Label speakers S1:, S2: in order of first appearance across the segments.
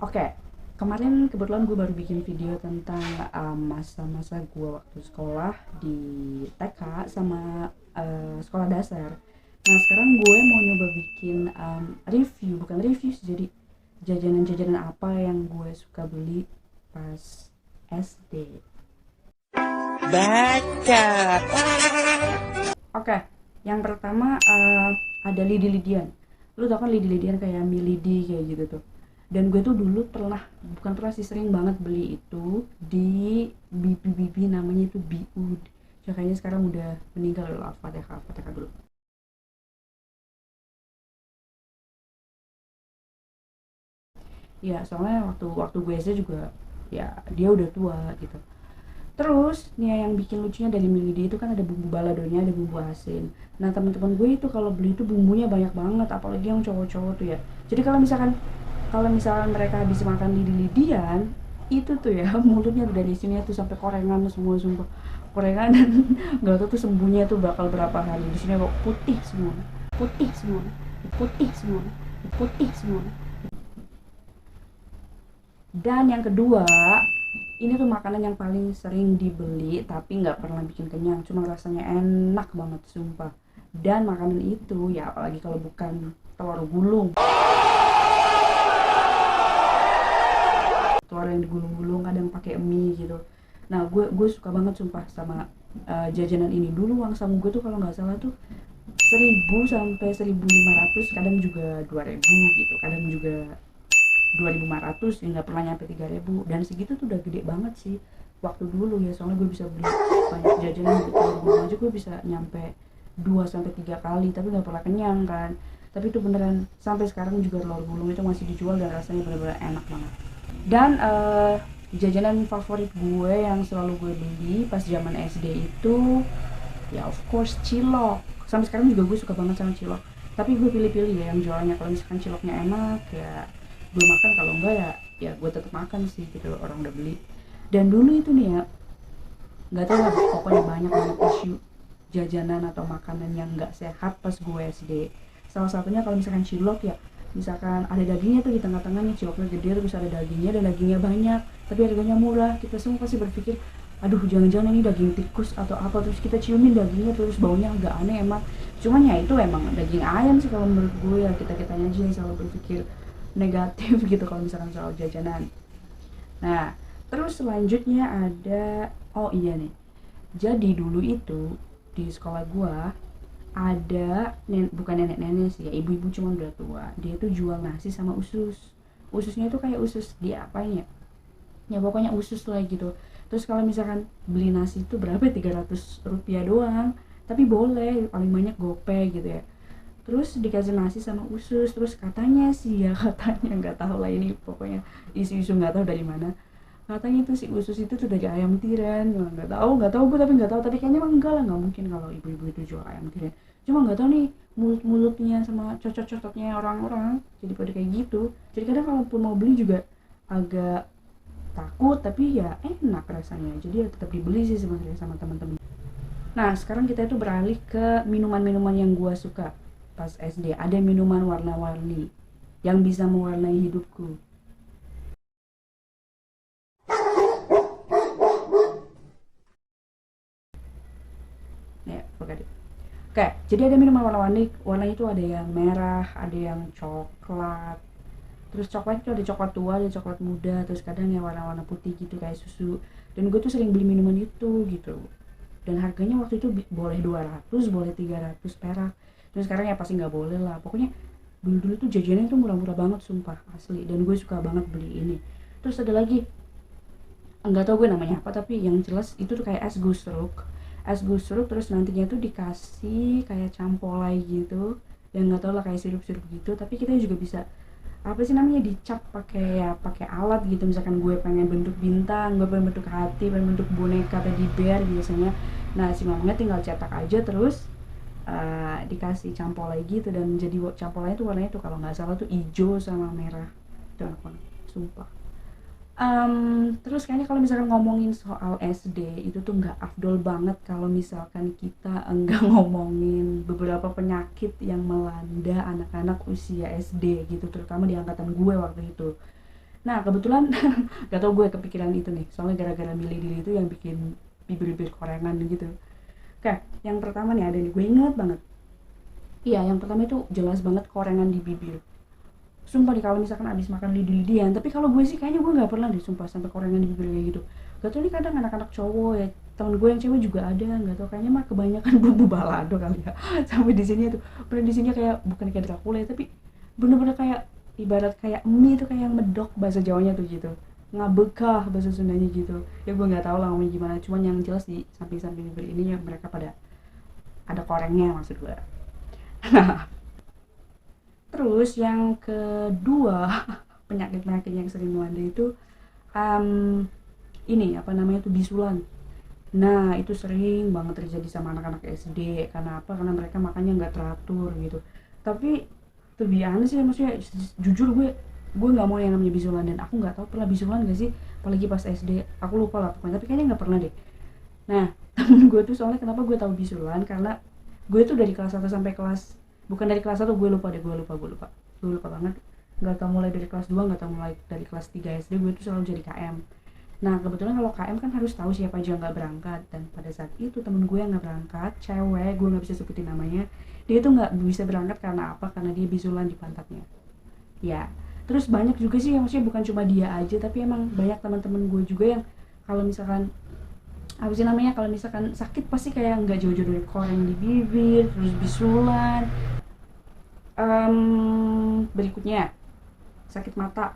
S1: Oke, kemarin kebetulan gue baru bikin video tentang masa-masa gue waktu sekolah di TK sama sekolah dasar. Nah sekarang gue mau nyoba bikin review, bukan review sih, jadi jajanan-jajanan apa yang gue suka beli pas SD. Baca. Oke, yang pertama ada lidi-lidian. Lu tau kan lidi-lidian kayak milidi kayak gitu tuh. Dan gue tuh dulu pernah, bukan pernah sih, sering banget beli itu di bibi-bibi namanya itu Biud. Ya, kayaknya sekarang udah meninggal loh. Al-Fatihah, Al-Fatihah dulu. Ya, soalnya waktu waktu gue SD juga ya dia udah tua gitu. Terus nih yang bikin lucunya dari Milidi itu kan ada bumbu baladonya, ada bumbu asin. Nah teman-teman gue itu kalau beli itu bumbunya banyak banget, apalagi yang cowok-cowok tuh ya. Jadi kalau misalkan mereka habis makan lidi-lidian, itu tuh ya mulutnya dari sini tuh sampai korengan semua, sumpah korengan. Dan nggak tahu tuh sembuhnya tuh bakal berapa hari. Di sini kok putih semua, putih semua, putih semua, putih semua. Dan yang kedua, ini tuh makanan yang paling sering dibeli tapi nggak pernah bikin kenyang, cuma rasanya enak banget sumpah. Dan makanan itu ya apalagi kalau bukan telur gulung, telur yang digulung-gulung kadang pakai mie gitu. Nah gue suka banget sumpah sama jajanan ini. Dulu uang saku gue tuh kalau nggak salah tuh 1.000 sampai 1.500, kadang juga 2.000 gitu, kadang juga 2.500, ya nggak pernah nyampe 3.000. Dan segitu tuh udah gede banget sih waktu dulu ya, soalnya gue bisa beli banyak jajanan di telur gulung aja gue bisa nyampe 2 sampai 3 kali tapi nggak pernah kenyang kan. Tapi itu beneran sampai sekarang juga telur gulung itu masih dijual dan rasanya bener-bener enak banget. Dan jajanan favorit gue yang selalu gue beli pas zaman SD itu ya of course cilok. Sampai sekarang juga gue suka banget sama cilok, tapi gue pilih-pilih ya yang jualannya. Kalau misalkan ciloknya enak ya gue makan, kalau enggak ya ya gue tetap makan sih gitu, orang udah beli. Dan dulu itu nih ya, nggak tahu lah, pokoknya banyak banget isu jajanan atau makanan yang nggak sehat pas gue SD. Salah satunya kalau misalkan cilok ya, misalkan ada dagingnya tuh di tengah-tengahnya, ciloknya gede terus ada dagingnya dan dagingnya banyak tapi harganya murah, kita semua pasti berpikir aduh jangan-jangan ini daging tikus atau apa, terus kita ciumin dagingnya terus baunya agak aneh emang. Cuman ya itu emang daging ayam sih kalau menurut gue ya, kita-kitanya aja yang selalu berpikir negatif gitu kalau misalkan soal jajanan. Nah terus selanjutnya ada, oh iya nih, jadi dulu itu di sekolah gua ada bukan nenek-nenek sih ya, ibu-ibu cuman udah tua, dia tuh jual nasi sama usus. Ususnya itu kayak usus di apa ya, ya pokoknya usus lah gitu. Terus kalau misalkan beli nasi itu berapa, 300 rupiah doang, tapi boleh paling banyak gope gitu ya. Terus dikasih nasi sama usus, terus katanya sih ya katanya, nggak tahu lah ini pokoknya isu-isu nggak tahu dari mana, katanya tuh si usus itu tuh dari ayam tiren. Cuma nggak tahu gue, tapi nggak tahu, tapi kayaknya emang enggak lah, nggak mungkin kalau ibu-ibu itu jual ayam tiren. Cuma nggak tahu nih mulut-mulutnya sama cocok-cocoknya orang-orang jadi pada kayak gitu. Jadi kadang kalaupun mau beli juga agak takut, tapi ya enak rasanya, jadi ya tetap dibeli sih sebenarnya sama teman-teman. Nah sekarang kita itu beralih ke minuman-minuman yang gua suka pas SD. Ada minuman warna-warni yang bisa mewarnai hidupku. Ya forget it. Oke, jadi ada minuman warna-warni. Warnanya itu ada yang merah, ada yang coklat. Terus coklat itu ada coklat tua, ada coklat muda, terus kadang yang warna-warna putih gitu kayak susu. Dan gue tuh sering beli minuman itu gitu. Dan harganya waktu itu boleh 200, boleh 300 perak. Terus sekarang ya pasti nggak boleh lah. Pokoknya dulu-dulu tuh jajannya tuh murah-murah banget sumpah, asli. Dan gue suka banget beli ini. Terus ada lagi, nggak tau gue namanya apa, tapi yang jelas itu tuh kayak es gusruk, terus nantinya tuh dikasih kayak campolai gitu, dan nggak tau lah kayak sirup-sirup gitu. Tapi kita juga bisa apa sih namanya, dicap pakai ya pakai alat gitu. Misalkan gue pengen bentuk bintang, gue pengen bentuk hati, pengen bentuk boneka teddy bear biasanya, nah si mamanya tinggal cetak aja, terus dikasih campolai gitu. Dan jadi campolainya tuh warnanya tuh kalau nggak salah tuh hijau sama merah, itu enak banget sumpah. Terus kayaknya kalau misalkan ngomongin soal SD itu tuh nggak afdol banget kalau misalkan kita enggak ngomongin beberapa penyakit yang melanda anak-anak usia SD gitu, terutama di angkatan gue waktu itu. Nah kebetulan gak tau gue kepikiran itu nih, soalnya gara-gara milih diri itu yang bikin bibir-bibir korengan gitu. Oke, yang pertama nih ada nih, gue inget banget. Iya, yang pertama itu jelas banget korengan di bibir. Sumpah nih kalau misalkan abis makan lidi-lidian, tapi kalau gue sih kayaknya gue nggak pernah deh sumpah sampai korengan di bibir kayak gitu. Gak tau nih, kadang anak-anak cowok ya, temen gue yang cewek juga ada, nggak tau kayaknya mah kebanyakan bumbu balado kali ya. Sampai di sini tuh bener, di sini kayak bukan kayak Dracula ya, tapi bener-bener kayak ibarat kayak mie tuh, kayak yang medok bahasa Jawanya tuh gitu, ngabekah bahasa Sundanya gitu ya. Gue nggak tahu lah ngomongnya gimana, cuman yang jelas di samping-samping bibir ini ya mereka pada ada korengnya maksud gue. Terus yang kedua, penyakit-penyakit yang sering melanda itu um, ini apa namanya tuh, bisulan. Nah itu sering banget terjadi sama anak-anak SD. Karena apa? Karena mereka makannya nggak teratur gitu. Tapi to be honest sih, maksudnya jujur gue nggak mau yang namanya bisulan, dan aku nggak tahu pernah bisulan gak sih, apalagi pas SD. Aku lupa lah pokoknya, tapi kayaknya nggak pernah deh. Nah temen gue tuh, soalnya kenapa gue tahu bisulan, karena gue tuh dari kelas 1 sampai kelas, bukan dari kelas 1, gue lupa deh, gue lupa banget. Nggak tahu mulai dari kelas 2, nggak tahu mulai dari kelas 3 SD, gue tuh selalu jadi KM. Nah kebetulan kalau KM kan harus tahu siapa aja nggak berangkat, dan pada saat itu temen gue yang nggak berangkat, cewek, gue nggak bisa sebutin namanya, dia tuh nggak bisa berangkat karena apa? Karena dia bisulan di pantatnya. Ya, terus banyak juga sih yang maksudnya bukan cuma dia aja, tapi emang banyak teman-teman gue juga yang kalau misalkan apa sih namanya, kalau misalkan sakit pasti kayak nggak jauh-jauh dari koreng di bibir, terus bisulan. Berikutnya sakit mata.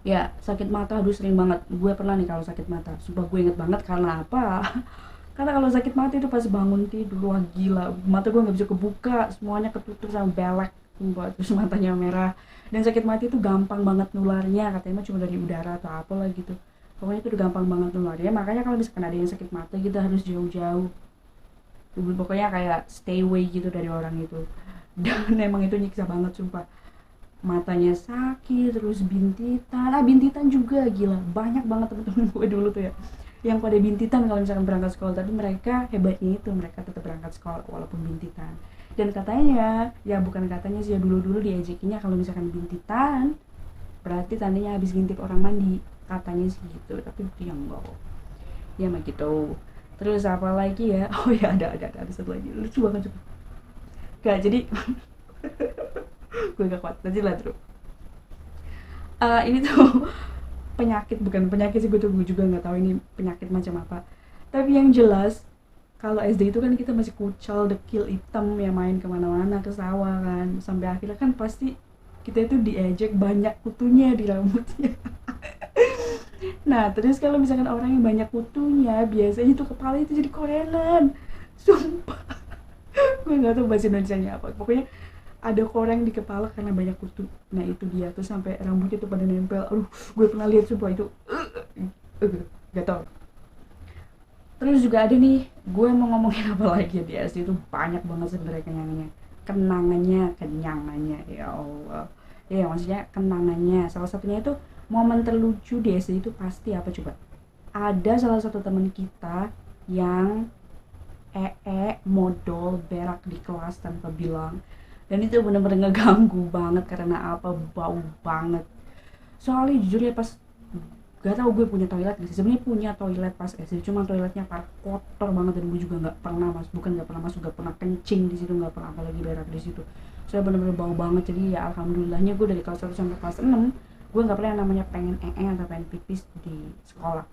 S1: Ya sakit mata, aduh sering banget gue pernah nih kalau sakit mata, sumpah gue inget banget. Karena apa? Karena kalau sakit mata itu pas bangun tidur, wah gila, mata gue nggak bisa kebuka, semuanya ketutup sama belek, sumpah. Terus matanya merah. Dan sakit mata itu gampang banget nularnya, katanya mah cuma dari udara atau apalah gitu. Pokoknya itu udah gampang banget nularnya, makanya kalau misalkan ada yang sakit mata kita harus jauh-jauh, pokoknya kayak stay away gitu dari orang itu. Dan emang itu nyiksa banget sumpah, matanya sakit, terus bintitan. Bintitan juga gila, banyak banget temen-temen gue dulu tuh ya yang pada bintitan kalau misalkan berangkat sekolah. Tapi mereka hebatnya itu mereka tetap berangkat sekolah walaupun bintitan. Dan katanya, ya bukan katanya sih ya, dulu-dulu diejekinya kalau misalkan bintitan berarti tandanya habis ngintip orang mandi, katanya sih gitu. Tapi dia enggak, ya mah gitu. Terus apa lagi ya? Oh ya, ada satu lagi lucu banget juga. Gak jadi gue gak kuat nanti lah terus. Ini tuh penyakit, bukan penyakit sih, gue juga nggak tahu ini penyakit macam apa. Tapi yang jelas kalau SD itu kan kita masih kucal dekil hitam ya, main kemana-mana, ke sawah kan, sampai akhirnya kan pasti kita itu diejek banyak kutunya di rambutnya. Nah terus kalau misalkan orang yang banyak kutunya, biasanya tuh kepala itu jadi korenan, sumpah. Gue nggak tahu bahasa Indonesianya apa, pokoknya ada koreng di kepala karena banyak kutu. Nah itu dia tuh sampai rambutnya tuh pada nempel. Aduh, gue pernah lihat sumpah itu. Gak tau. Terus juga ada nih, gue mau ngomongin apa lagi ya, di SD itu banyak banget sebenarnya kenyangannya, ya Allah. Ya maksudnya kenangannya. Salah satunya itu momen terlucu di SD itu pasti apa coba? Ada salah satu teman kita yang modal berak di kelas tanpa bilang, dan itu bener-bener ngeganggu banget. Karena apa? Bau banget. Soalnya jujur ya, pas gak tau gue punya toilet gak sih, sebenarnya punya toilet pas SD, cuma toiletnya kotor banget, dan gue juga nggak pernah masuk, gak pernah kencing di situ, nggak pernah apalagi berak di situ. Saya bener-bener bau banget. Jadi ya alhamdulillahnya gue dari kelas 1 sampai kelas 6 gue nggak pernah yang namanya pengen atau pengen pipis di sekolah.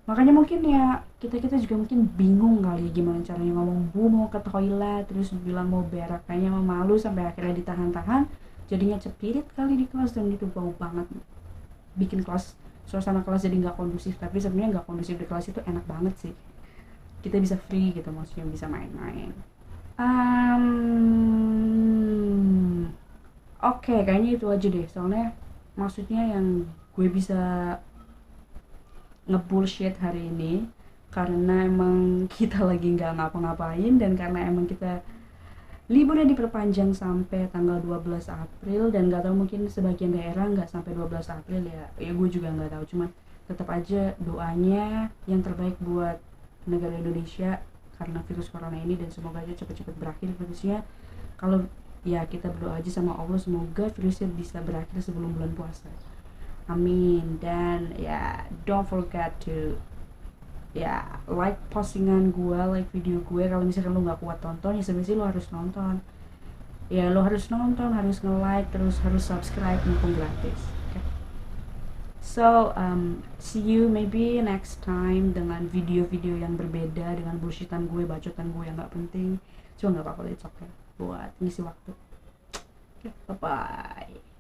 S1: Makanya mungkin ya kita juga mungkin bingung kali ya gimana caranya ngomong bu mau ke toilet, terus bilang mau berak, kayaknya malu sampai akhirnya ditahan-tahan, jadinya cepirit kali di kelas. Dan itu bau banget, bikin kelas, suasana kelas jadi nggak kondusif. Tapi sebenarnya nggak kondusif di kelas itu enak banget sih, kita bisa free gitu, maksudnya bisa main-main. Oke, kayaknya itu aja deh, soalnya maksudnya yang gue bisa ngebullshit hari ini karena emang kita lagi nggak ngapa-ngapain, dan karena emang kita liburnya diperpanjang sampai tanggal 12 April, dan nggak tahu mungkin sebagian daerah nggak sampai 12 April ya, gue juga nggak tahu, cuman tetap aja doanya yang terbaik buat negara Indonesia karena virus corona ini, dan semoga aja cepet-cepet berakhir virusnya. Kalau ya kita berdoa aja sama Allah semoga virusnya bisa berakhir sebelum bulan puasa, amin. Dan ya don't forget to ya like postingan gue, like video gue. Kalau misalkan lo nggak kuat tonton ya sebenarnya lo harus nonton, ya lo harus nonton, harus nge-like, terus harus subscribe mumpung gratis. Okay. So see you maybe next time dengan video-video yang berbeda, dengan bullshitan gue, bacotan gue yang nggak penting. Cuma nggak apa-apa, it's okay buat ngisi waktu. Okay, bye bye.